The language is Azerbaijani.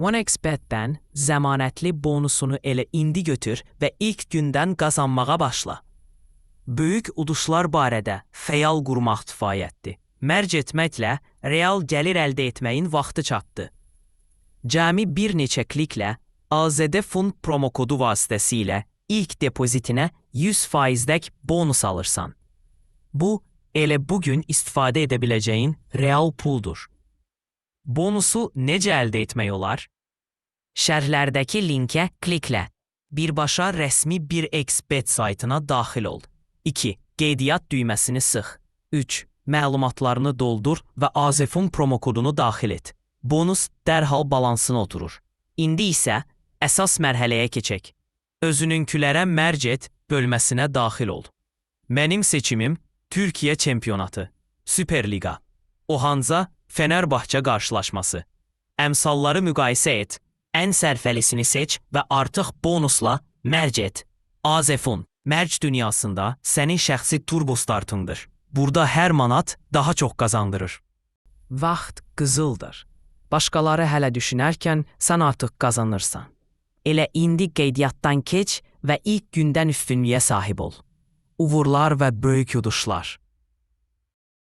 OneXBet-dən zəmanətli bonusunu elə indi götür və ilk gündən qazanmağa başla. Böyük uduşlar barədə xəyal qurmaq kifayətdir. Mərc etməklə real gəlir əldə etməyin vaxtı çatdı. Cəmi bir neçə kliklə AZD Fund promokodu vasitəsilə ilk depozitinə 100%'lik bonus alırsan. Bu, elə bugün istifadə edə biləcəyin real puldur. Bonusu necə əldə etmək olar? Şərhlərdəki linkə kliklə. Birbaşa rəsmi 1xBet saytına daxil ol. 2. Qeydiyyat düyməsini sıx. 3. Məlumatlarını doldur və AZFUN promokodunu daxil et. Bonus dərhal balansına oturur. İndi isə əsas mərhələyə keçək. Özününkülərə mərc et bölməsinə daxil ol. Mənim seçimim Türkiyə çempionatı, Süperliqa, Ohanza, Fenerbahçe qarşılaşması. Əmsalları müqayisə et, ən sərfəlisini seç və artıq bonusla mərc et. AZFUN, mərc dünyasında sənin şəxsi turbo startındır. Burada hər manat daha çox qazandırır. Vaxt qızıldır. Başqaları hələ düşünərkən sən artıq qazanırsan. Elə indi qeydiyyatdan keç və ilk gündən üstünlüyə sahib ol. Uğurlar və böyük uduşlar.